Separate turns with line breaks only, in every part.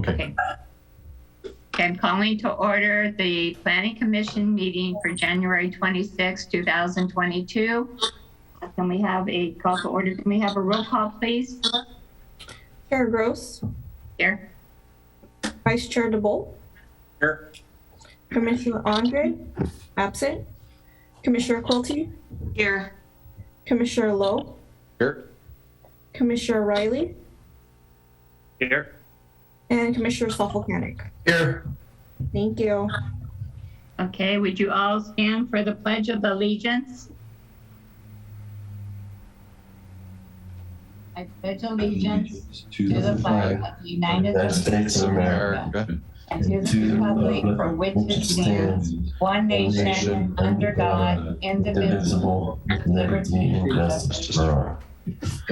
Okay. I'm calling to order the Planning Commission meeting for January 26, 2022. Can we have a call to order? Can we have a roll call, please?
Chair Gross.
Here.
Vice Chair DeBolt.
Here.
Commissioner Andre, absent. Commissioner Quilty.
Here.
Commissioner Lowe.
Here.
Commissioner Riley.
Here.
And Commissioner Sofocanic.
Here.
Thank you.
Okay, would you all stand for the Pledge of Allegiance? I pledge allegiance to the flag of the United States of America and to the republic for which it stands, one nation, under God, indivisible, with liberty and justice for all.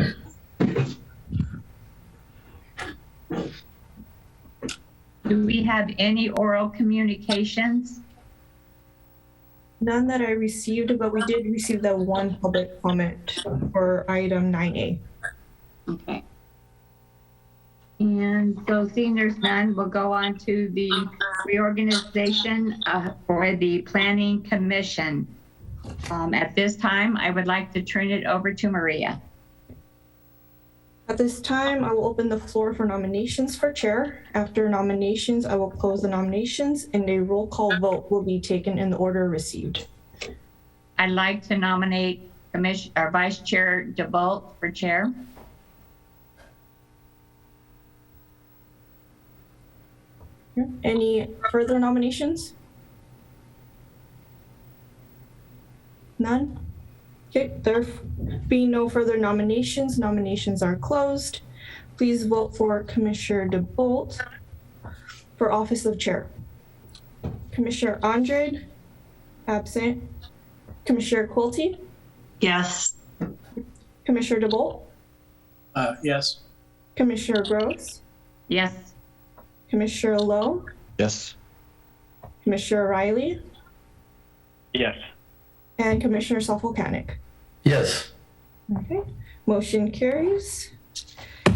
Do we have any oral communications?
None that I received, but we did receive that one public comment for item 9A.
Okay. And so seeing there's none, we'll go on to the reorganization for the Planning Commission. At this time, I would like to turn it over to Maria.
At this time, I will open the floor for nominations for chair. After nominations, I will close the nominations and a roll call vote will be taken in the order received.
I'd like to nominate Vice Chair DeBolt for chair.
Any further nominations? None? Okay, there being no further nominations, nominations are closed. Please vote for Commissioner DeBolt for office of chair. Commissioner Andre, absent. Commissioner Quilty,
Yes.
Commissioner DeBolt,
Yes.
Commissioner Gross,
Yes.
Commissioner Lowe,
Yes.
Commissioner Riley,
Yes.
and Commissioner Sofocanic.
Yes.
Okay, motion carries.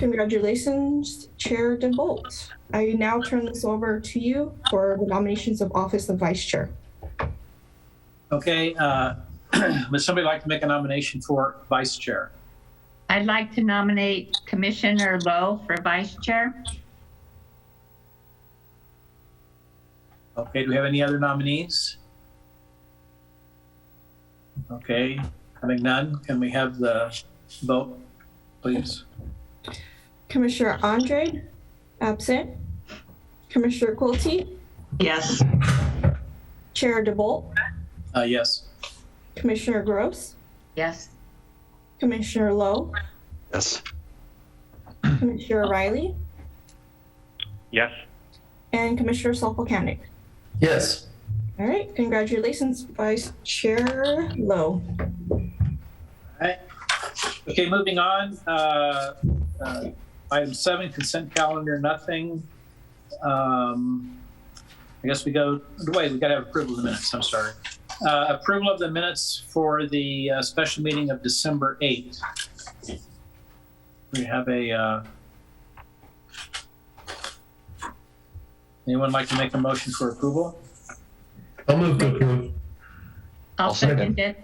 Congratulations, Chair DeBolt. I now turn this over to you for the nominations of office of vice chair.
Okay. Would somebody like to make a nomination for vice chair?
I'd like to nominate Commissioner Lowe for vice chair.
Okay. Do we have any other nominees? Okay. Having none, can we have the vote, please?
Commissioner Andre, absent. Commissioner Quilty,
Yes.
Chair DeBolt,
Yes.
Commissioner Gross,
Yes.
Commissioner Lowe,
Yes.
Commissioner Riley,
Yes.
and Commissioner Sofocanic.
Yes.
All right, congratulations, Vice Chair Lowe.
All right. Okay, moving on. Item 7, consent calendar, nothing. I guess we go, wait, we got to have approval of the minutes. I'm sorry. Approval of the minutes for the special meeting of December 8th. We have anyone like to make a motion for approval?
I'll move to approve.
I'll second it.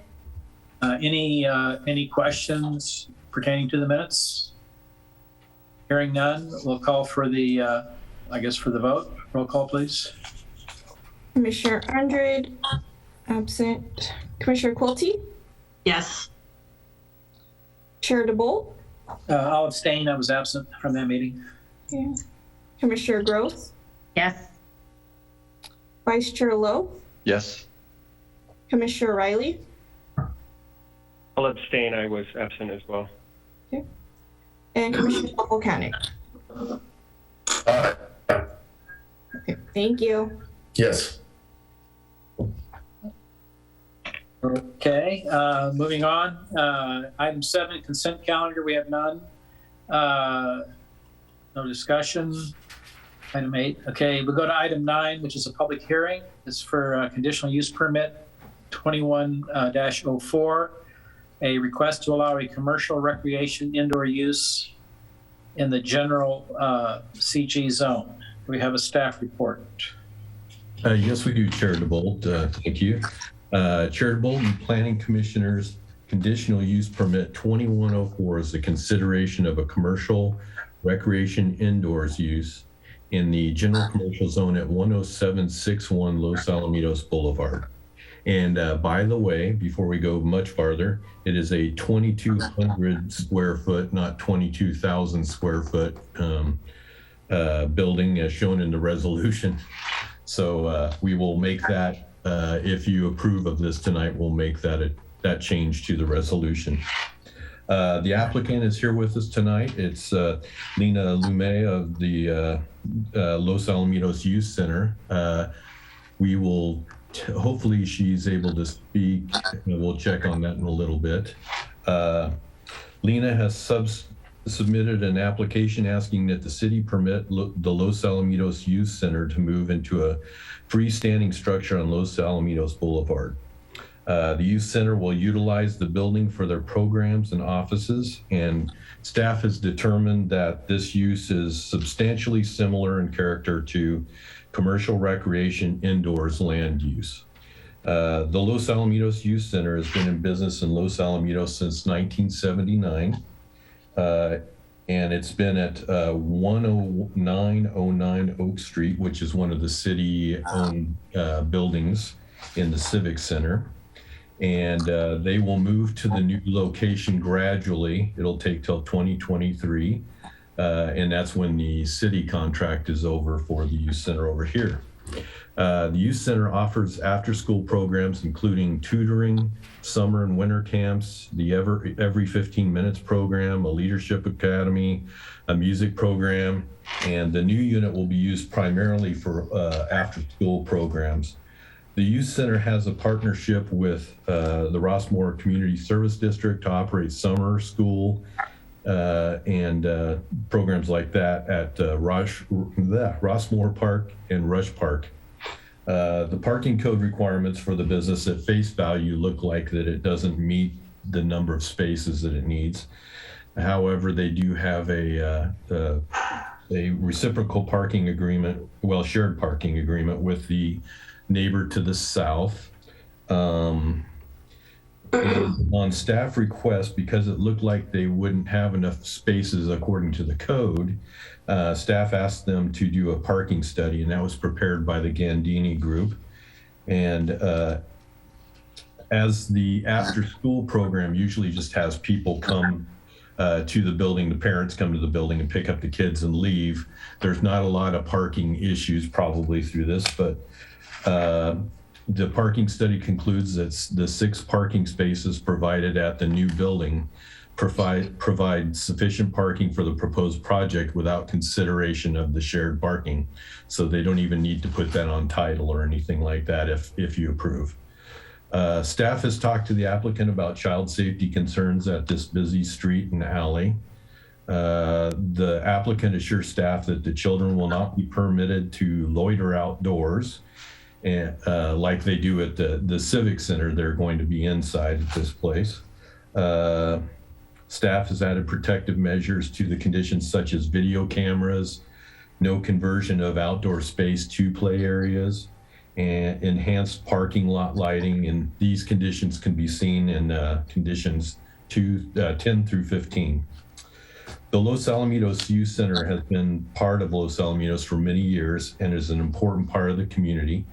Any questions pertaining to the minutes? Hearing none, we'll call for the, I guess for the vote. Roll call, please.
Commissioner Andre, absent. Commissioner Quilty,
Yes.
Chair DeBolt,
I'll abstain. I was absent from that meeting.
yeah. Commissioner Gross,
Yes.
Vice Chair Lowe,
Yes.
Commissioner Riley,
I'll abstain. I was absent as well.
and Commissioner Sofocanic. Okay, thank you.
Yes.
Okay, moving on. Item 7, consent calendar, we have none. No discussion. Item 8. Okay, we'll go to item 9, which is a public hearing. It's for conditional use permit 21-04, a request to allow a commercial recreation indoor use in the general CG zone. We have a staff report.
Yes, we do, Chair DeBolt. Thank you. Chair DeBolt and Planning Commissioners, conditional use permit 2104 is the consideration of a commercial recreation indoors use in the general commercial zone at 10761 Los Alamitos Boulevard. And by the way, before we go much farther, it is a 2,200 square foot, not 22,000 square foot building as shown in the resolution. So we will make that, if you approve of this tonight, we'll make that change to the resolution. The applicant is here with us tonight. It's Lena Lume of the Los Alamitos Youth Center. We will, hopefully she's able to speak, and we'll check on that in a little bit. Lena has submitted an application asking that the city permit the Los Alamitos Youth Center to move into a freestanding structure on Los Alamitos Boulevard. The youth center will utilize the building for their programs and offices, and staff has determined that this use is substantially similar in character to commercial recreation indoors land use. The Los Alamitos Youth Center has been in business in Los Alamitos since 1979, and it's been at 10909 Oak Street, which is one of the city-owned buildings in the Civic Center. And they will move to the new location gradually. It'll take till 2023, and that's when the city contract is over for the youth center over here. The youth center offers after-school programs including tutoring, summer and winter camps, the every 15 minutes program, a leadership academy, a music program, and the new unit will be used primarily for after-school programs. The youth center has a partnership with the Rossmoor Community Service District to operate summer school and programs like that at Rossmoor Park and Rush Park. The parking code requirements for the business at face value look like that it doesn't meet the number of spaces that it needs. However, they do have a reciprocal parking agreement, shared parking agreement with the neighbor to the south. On staff request, because it looked like they wouldn't have enough spaces according to the code, staff asked them to do a parking study, and that was prepared by the Gandini Group. And as the after-school program usually just has people come to the building, the parents come to the building and pick up the kids and leave, there's not a lot of parking issues probably through this, but the parking study concludes that the 6 parking spaces provided at the new building provide sufficient parking for the proposed project without consideration of the shared parking. So they don't even need to put that on title or anything like that if you approve. Staff has talked to the applicant about child safety concerns at this busy street and alley. The applicant assures staff that the children will not be permitted to loiter outdoors. And like they do at the Civic Center, they're going to be inside at this place. Staff has added protective measures to the conditions such as video cameras, no conversion of outdoor space to play areas, and enhanced parking lot lighting. And these conditions can be seen in conditions 10 through 15. The Los Alamitos Youth Center has been part of Los Alamitos for many years and is an important part of the community.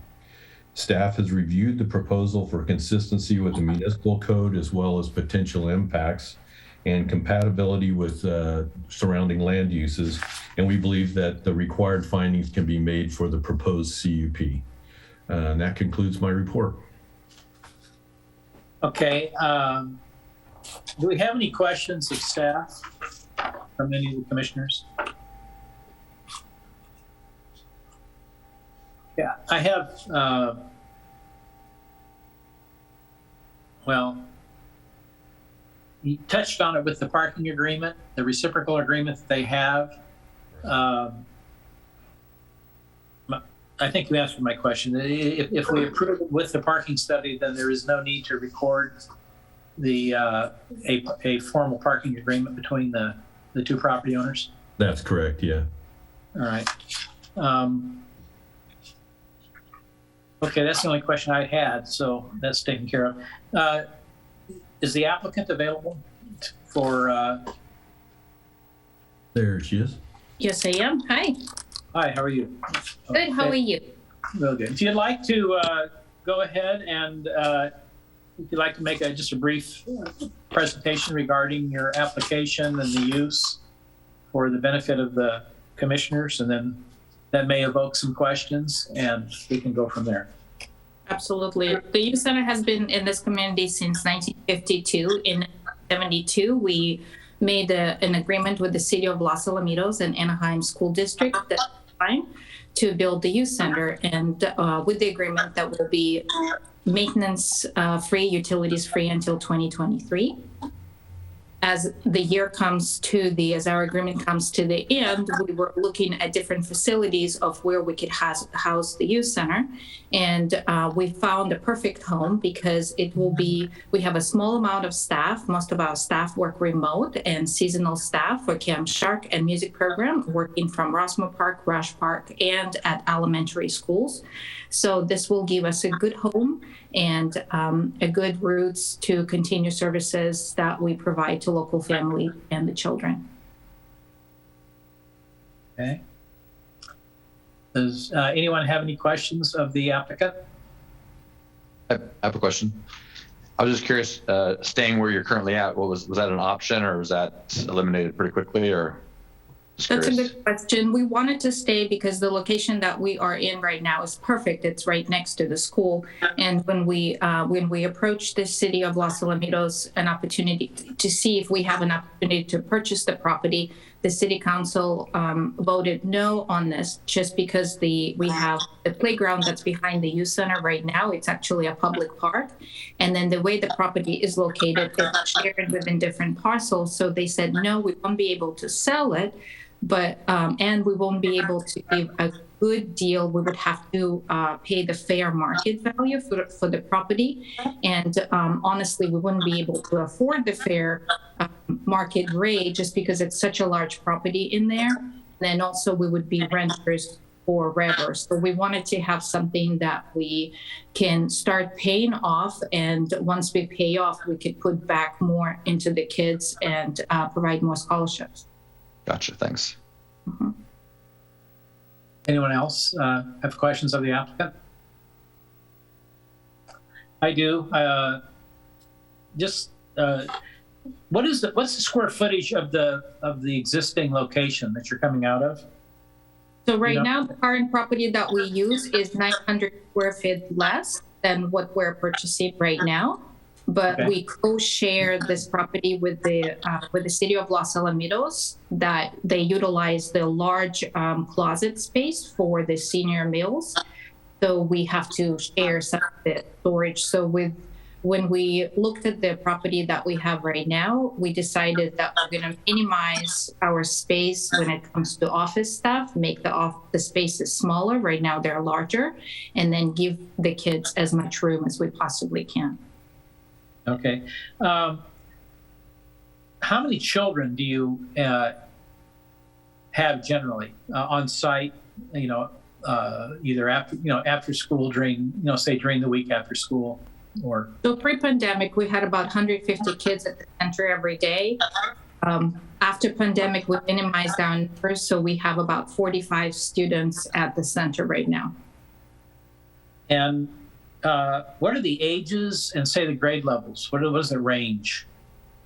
Staff has reviewed the proposal for consistency with the municipal code as well as potential impacts and compatibility with surrounding land uses, and we believe that the required findings can be made for the proposed CUP. And that concludes my report.
Okay. Do we have any questions of staff from any of the commissioners? Yeah, I have, you touched on it with the parking agreement, the reciprocal agreement that they have. I think you answered my question. If we approve it with the parking study, then there is no need to record a formal parking agreement between the two property owners?
That's correct, yeah.
All right. Okay, that's the only question I had, so that's taken care of. Is the applicant available for,
There she is.
Yes, I am. Hi.
hi, how are you?
Good. How are you?
Real good. If you'd like to go ahead and if you'd like to make just a brief presentation regarding your application and the use for the benefit of the commissioners, and then that may evoke some questions and we can go from there.
Absolutely. The youth center has been in this community since 1952. In 1972, we made an agreement with the city of Los Alamitos and Anaheim School District at the time to build the youth center. And with the agreement that will be maintenance free, utilities free until 2023. As the year comes to as our agreement comes to the end, we were looking at different facilities of where we could house the youth center. And we found a perfect home because we have a small amount of staff. Most of our staff work remote, and seasonal staff for Camp Shark and music program working from Rossmo Park, Rush Park, and at elementary schools. So this will give us a good home and a good roots to continue services that we provide to local family and the children.
Okay. Does anyone have any questions of the applicant?
I have a question. I was just curious, staying where you're currently at, was that an option, or was that eliminated pretty quickly, or?
That's a good question. We wanted to stay because the location that we are in right now is perfect. It's right next to the school. And when we approached the city of Los Alamitos an opportunity to see if we have an opportunity to purchase the property, the city council voted no on this, just because we have the playground that's behind the youth center right now. It's actually a public park. And then the way the property is located, it's shared within different parcels. So they said, no, we won't be able to sell it. But and we won't be able to give a good deal. We would have to pay the fair market value for the property. And honestly, we wouldn't be able to afford the fair market rate just because it's such a large property in there. Then also we would be renters forever. So we wanted to have something that we can start paying off. And once we pay off, we could put back more into the kids and provide more scholarships.
Gotcha, thanks.
Mm-hmm.
Anyone else have questions of the applicant? I do. What's the square footage of the existing location that you're coming out of?
So right now, the current property that we use is 900 square feet less than what we're purchasing right now. But
okay.
We co-share this property with the city of Los Alamitos, that they utilize the large closet space for the senior meals. So we have to share some of the storage. So when we looked at the property that we have right now, we decided that we're going to minimize our space when it comes to office staff, make the spaces smaller. Right now they're larger, and then give the kids as much room as we possibly can.
Okay. How many children do you have generally on site? Either after school, during the week after school, or
so pre-pandemic we had about 150 kids at the center every day. After pandemic, we minimized our numbers, so we have about 45 students at the center right now.
And what are the ages and say the grade levels? What is the range?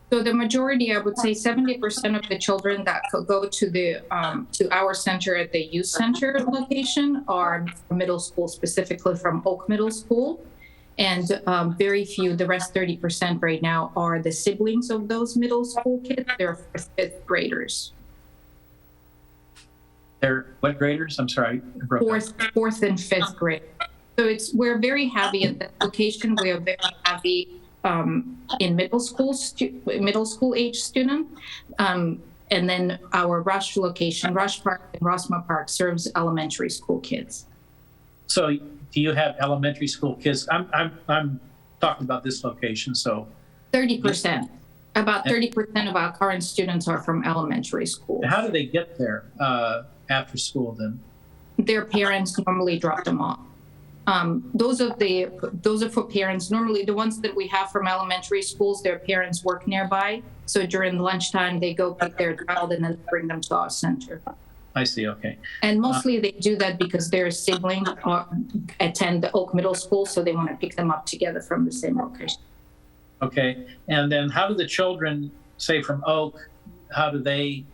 So the majority, I would say 70% of the children that go to our center at the youth center location are middle school, specifically from Oak Middle School. And very few, the rest 30% right now are the siblings of those middle school kids. They're fifth graders.
They're what graders? I'm sorry.
Fourth and fifth grade. So we're very heavy at that location. We are very heavy in middle school age student. And then our Rush location, Rush Park and Rossmo Park, serves elementary school kids.
So do you have elementary school kids? I'm talking about this location. So
30%. About 30% of our current students are from elementary school.
How do they get there after school then?
their parents normally drop them off. Those are for parents. Normally, the ones that we have from elementary schools, their parents work nearby. So during lunchtime, they go pick their child and then bring them to our center.
I see. Okay.
And mostly they do that because their siblings attend the Oak Middle School, so they want to pick them up together from the same location.
Okay. And then how do the children, say from Oak, how do they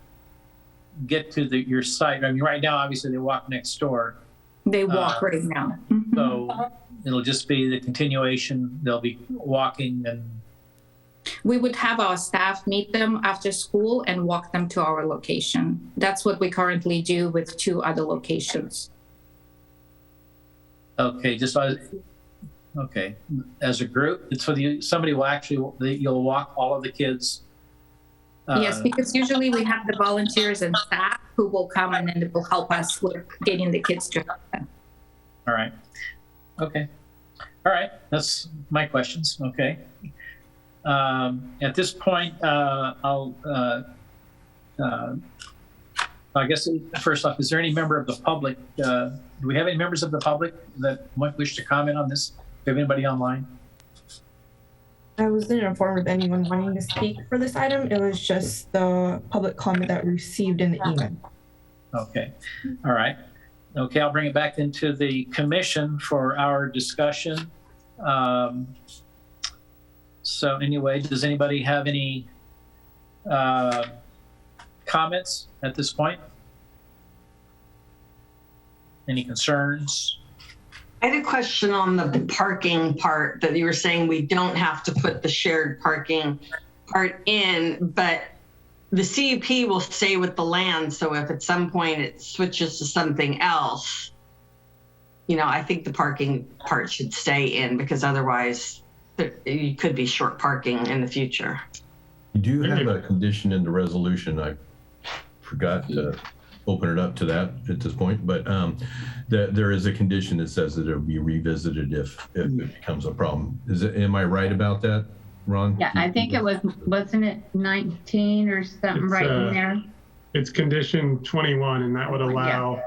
get to your site? I mean, right now, obviously, they walk next door.
They walk right now. Mm-hmm.
So it'll just be the continuation. They'll be walking, and
we would have our staff meet them after school and walk them to our location. That's what we currently do with 2 other locations.
okay, okay, as a group. It's for somebody will actually, you'll walk all of the kids.
Yes, because usually we have the volunteers and staff who will come and then they will help us with getting the kids to them.
All right. Okay. All right. That's my questions. Okay. At this point, I guess first off, is there any member of the public? Do we have any members of the public that might wish to comment on this? Do we have anybody online?
I wasn't informed of anyone wanting to speak for this item. It was just the public comment that we received in the email.
Okay. All right. Okay, I'll bring it back into the commission for our discussion. So anyway, does anybody have any comments at this point? Any concerns?
I had a question on the parking part that you were saying we don't have to put the shared parking part in, but the CUP will stay with the land. So if at some point it switches to something else, I think the parking part should stay in, because otherwise you could be short parking in the future.
You do have a condition in the resolution. I forgot to open it up to that at this point, but there is a condition that says that it'll be revisited if it becomes a problem. Am I right about that, Ron?
Yeah, I think it wasn't it 19 or something right in there?
It's condition 21, and that would allow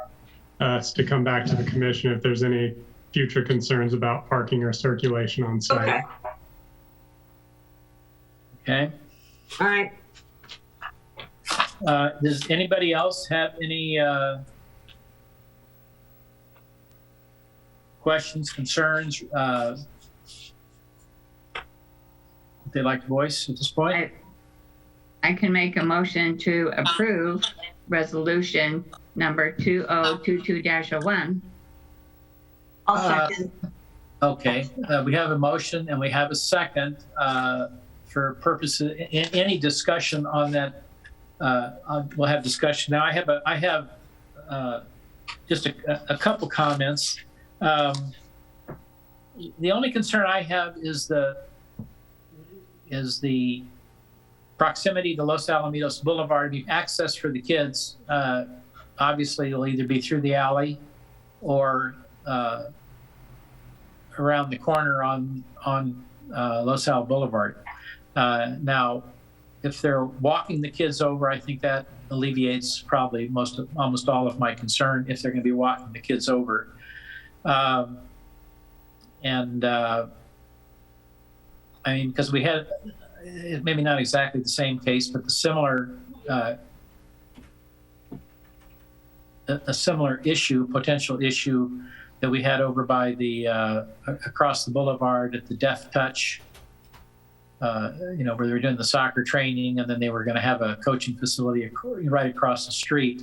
us to come back to the commission if there's any future concerns about parking or circulation on site.
Okay.
All right.
Does anybody else have any questions, concerns they'd like to voice at this point?
I can make a motion to approve resolution number 2022-01.
I'll second.
Okay, we have a motion and we have a second for purposes, any discussion on that. We'll have discussion. Now I have just a couple comments. The only concern I have is the proximity to Los Alamitos Boulevard. The access for the kids, obviously it'll either be through the alley or around the corner on Los Al Boulevard. Now, if they're walking the kids over, I think that alleviates probably almost all of my concern if they're going to be walking the kids over. I mean, because we had maybe not exactly the same case, but a similar issue, potential issue that we had over by the across the boulevard at the Deaf Touch. Where they were doing the soccer training, and then they were going to have a coaching facility right across the street,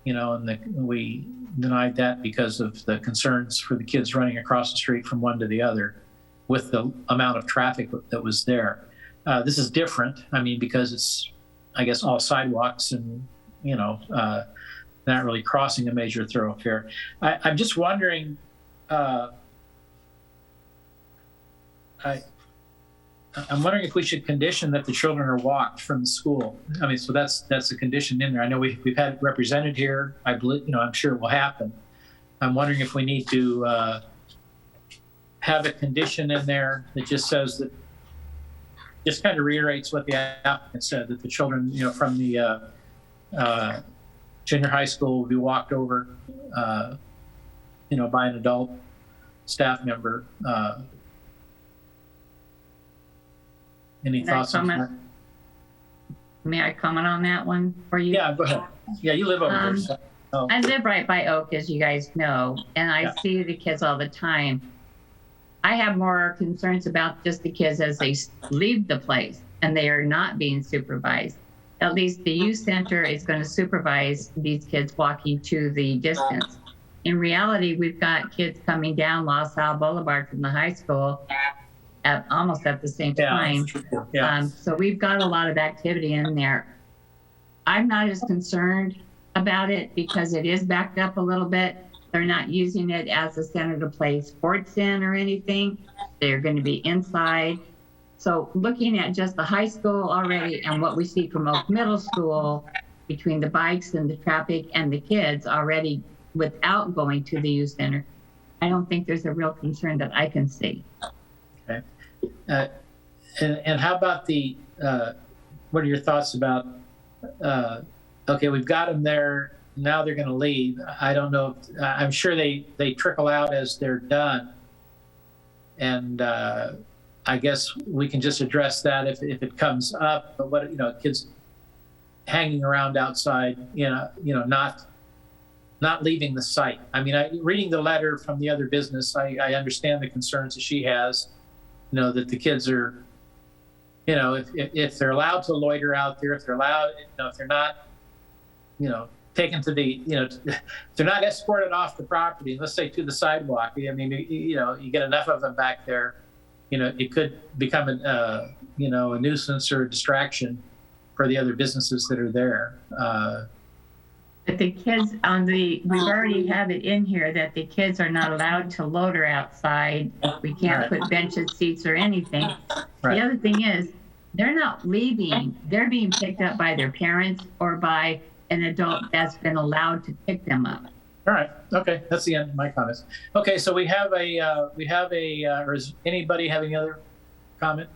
and we denied that because of the concerns for the kids running across the street from one to the other with the amount of traffic that was there. This is different, because it's, I guess, all sidewalks and, not really crossing a major thoroughfare. I'm just wondering, I'm wondering if we should condition that the children are walked from the school. So that's a condition in there. I know we've had it represented here. I believe, I'm sure it will happen. I'm wondering if we need to have a condition in there that just says that, just kind of reiterates what the applicant said, that the children, from the junior high school will be walked over, by an adult staff member. Any thoughts on that?
May I comment on that one for you?
Yeah, go ahead. Yeah, you live over there. So. Oh.
I live right by Oak, as you guys know, and I see the kids all the time. I have more concerns about just the kids as they leave the place and they are not being supervised. At least the youth center is going to supervise these kids walking to the distance. In reality, we've got kids coming down La Salle Boulevard from the high school almost at the same time.
Yeah.
So we've got a lot of activity in there. I'm not as concerned about it because it is backed up a little bit. They're not using it as a center to play sports in or anything. They're going to be inside. So looking at just the high school already and what we see from Oak Middle School between the bikes and the traffic and the kids already without going to the youth center, I don't think there's a real concern that I can see.
Okay. And how about what are your thoughts about, okay, we've got them there, now they're going to leave. I don't know, I'm sure they trickle out as they're done. And I guess we can just address that if it comes up, but what, kids hanging around outside, not leaving the site. I mean, reading the letter from the other business, I understand the concerns that she has, that the kids are, if they're allowed to loiter out there, if they're allowed, if they're not, taken to the, if they're not escorted off the property, let's say to the sidewalk. I mean, you get enough of them back there, it could become a nuisance or a distraction for the other businesses that are there.
But the kids we already have it in here that the kids are not allowed to loiter outside. We can't put benches, seats, or anything. Right. The other thing is, they're not leaving. They're being picked up by their parents or by an adult that's been allowed to pick them up.
All right. Okay. That's the end of my comments. Okay. So we have or is anybody having any other comment?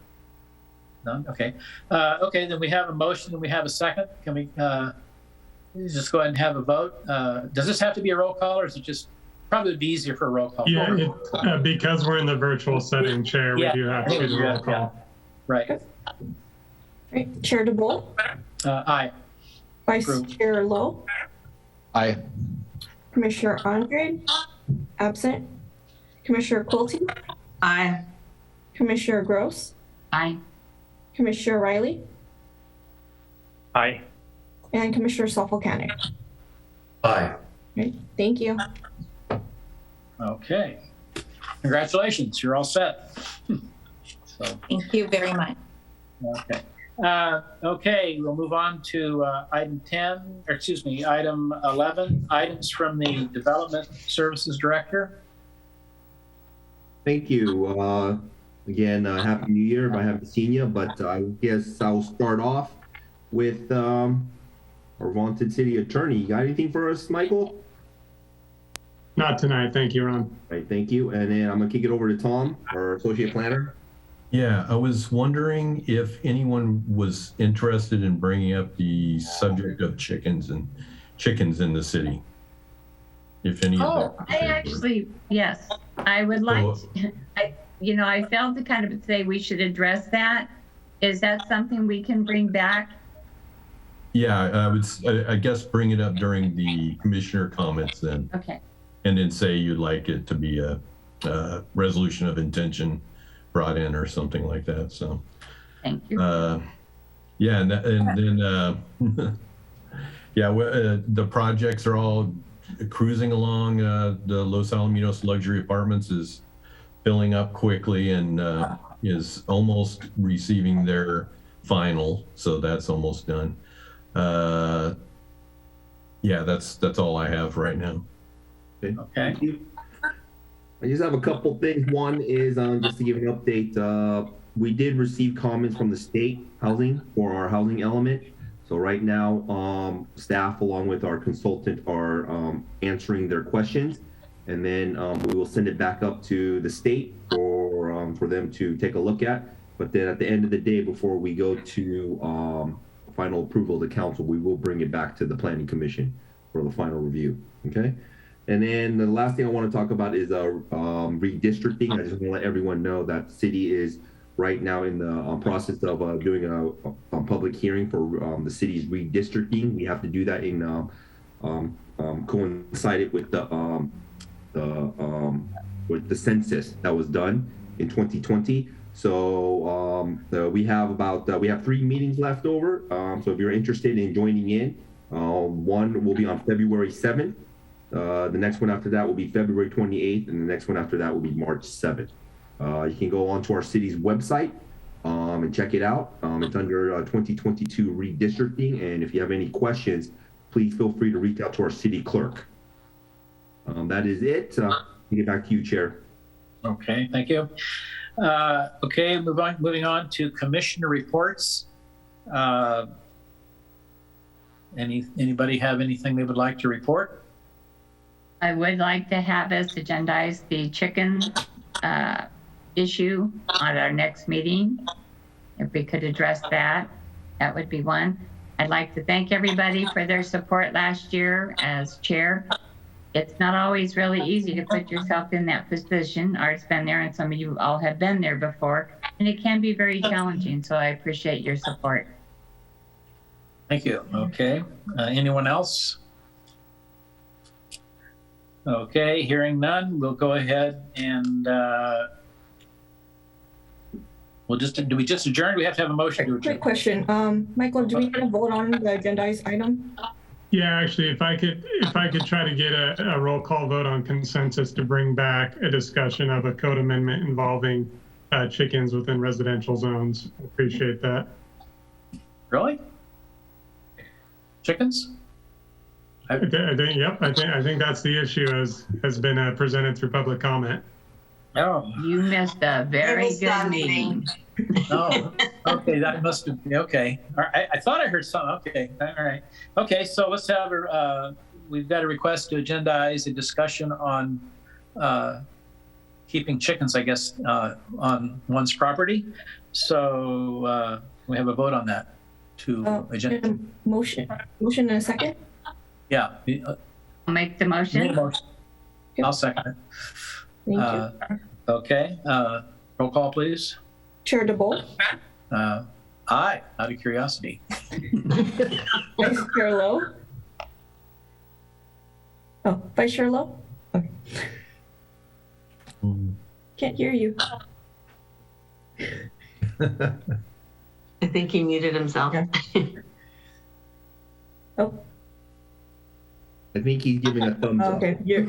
None? Okay. Okay. Then we have a motion and we have a second. Can we just go ahead and have a vote? Does this have to be a roll call or is it just probably would be easier for a roll call?
Yeah, because we're in the virtual setting, Chair, we do have to do the roll call.
Yeah. Right.
Right. Chair DeBolt?
Aye.
Vice Chair Lowe?
Aye.
Commissioner Andrade? Absent. Commissioner Quilty?
Aye.
Commissioner Gross?
Aye.
Commissioner Riley?
Aye.
And Commissioner Soffolcanic.
Aye.
Right. Thank you.
Okay. Congratulations. You're all set. So.
Thank you very much.
Okay. Okay, we'll move on to item 11, items from the Development Services Director.
Thank you. Again, Happy New Year if I haven't seen you, but I guess I'll start off with our vaunted city attorney. You got anything for us, Michael?
Not tonight. Thank you, Ron.
All right, thank you. And then I'm gonna kick it over to Tom, our associate planner.
Yeah, I was wondering if anyone was interested in bringing up the subject of chickens in the city. If any of that.
I actually, yes, I would like to, I felt to kind of say we should address that. Is that something we can bring back?
Yeah, I guess bring it up during the commissioner comments then.
Okay.
And then say you'd like it to be a resolution of intention brought in or something like that. So,
thank you.
Yeah, and then the projects are all cruising along. The Los Alamitos luxury apartments is filling up quickly and is almost receiving their final, so that's almost done. Yeah, that's all I have right now.
Okay.
Thank
you. I just have a couple things. One is just to give an update. We did receive comments from the state housing for our housing element. So right now, staff along with our consultant are answering their questions, and then we will send it back up to the state for them to take a look at. But then at the end of the day, before we go to final approval of the council, we will bring it back to the planning commission for the final review. Okay. And then the last thing I want to talk about is redistricting. I just want to let everyone know that the city is right now in the process of doing a public hearing for the city's redistricting. We have to do that in coincided with the census that was done in 2020. So we have 3 meetings left over. So if you're interested in joining in, one will be on February 7th. The next one after that will be February 28th, and the next one after that will be March 7th. You can go onto our city's website and check it out. It's under 2022 redistricting, and if you have any questions, please feel free to reach out to our city clerk. That is it. Get back to you, Chair.
Okay, thank you. Okay, moving on to commissioner reports. Anybody have anything they would like to report?
I would like to have us agendize the chicken issue on our next meeting. If we could address that, that would be one. I'd like to thank everybody for their support last year as chair. It's not always really easy to put yourself in that position. Art's been there, and some of you all have been there before, and it can be very challenging, so I appreciate your support.
Thank you. Okay, anyone else? Okay, hearing none, we'll go ahead and do we just adjourn? Do we have to have a motion to adjourn?
Quick question. Michael, do we need to vote on the agendized item?
Yeah, actually, if I could try to get a roll call vote on consensus to bring back a discussion of a code amendment involving chickens within residential zones. Appreciate that.
Really? Chickens?
I think that's the issue has been presented through public comment.
Oh.
You missed a very good meeting.
Oh, okay, that must have been, okay. All right, I thought I heard something, okay, all right. Okay, so let's have, we've got a request to agendize a discussion on keeping chickens, I guess, on one's property. So we have a vote on that to agenda.
Motion in a second?
Yeah.
I'll make the motion.
I'll second it.
Thank you.
Okay, roll call, please.
Chair DeBolt?
Aye, out of curiosity.
Vice Chair Lowe? Oh, Vice Chair Lowe? Okay. Can't hear you.
I think he muted himself.
Oh.
I think he's giving a thumbs up.
Okay.
Yeah.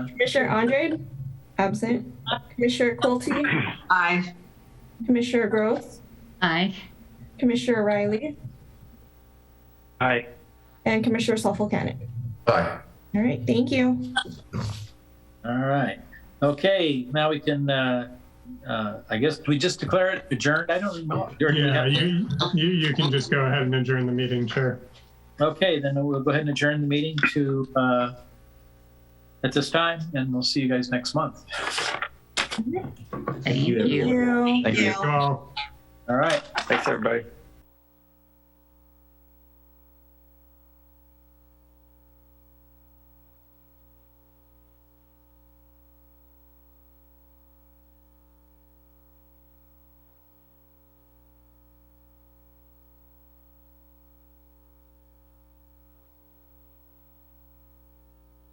Commissioner Andrade? Absent. Commissioner Quilty?
Aye.
Commissioner Gross?
Aye.
Commissioner Riley?
Aye.
And Commissioner Suffolk-Cannon.
Aye.
All right, thank you.
All right. Okay, now we can, I guess, do we just declare it adjourned? I don't know.
Yeah, you can just go ahead and adjourn the meeting, Chair.
Okay, then we'll go ahead and adjourn the meeting to at this time, and we'll see you guys next month.
Thank you.
Thank you.
All.
All right.
Thanks, everybody.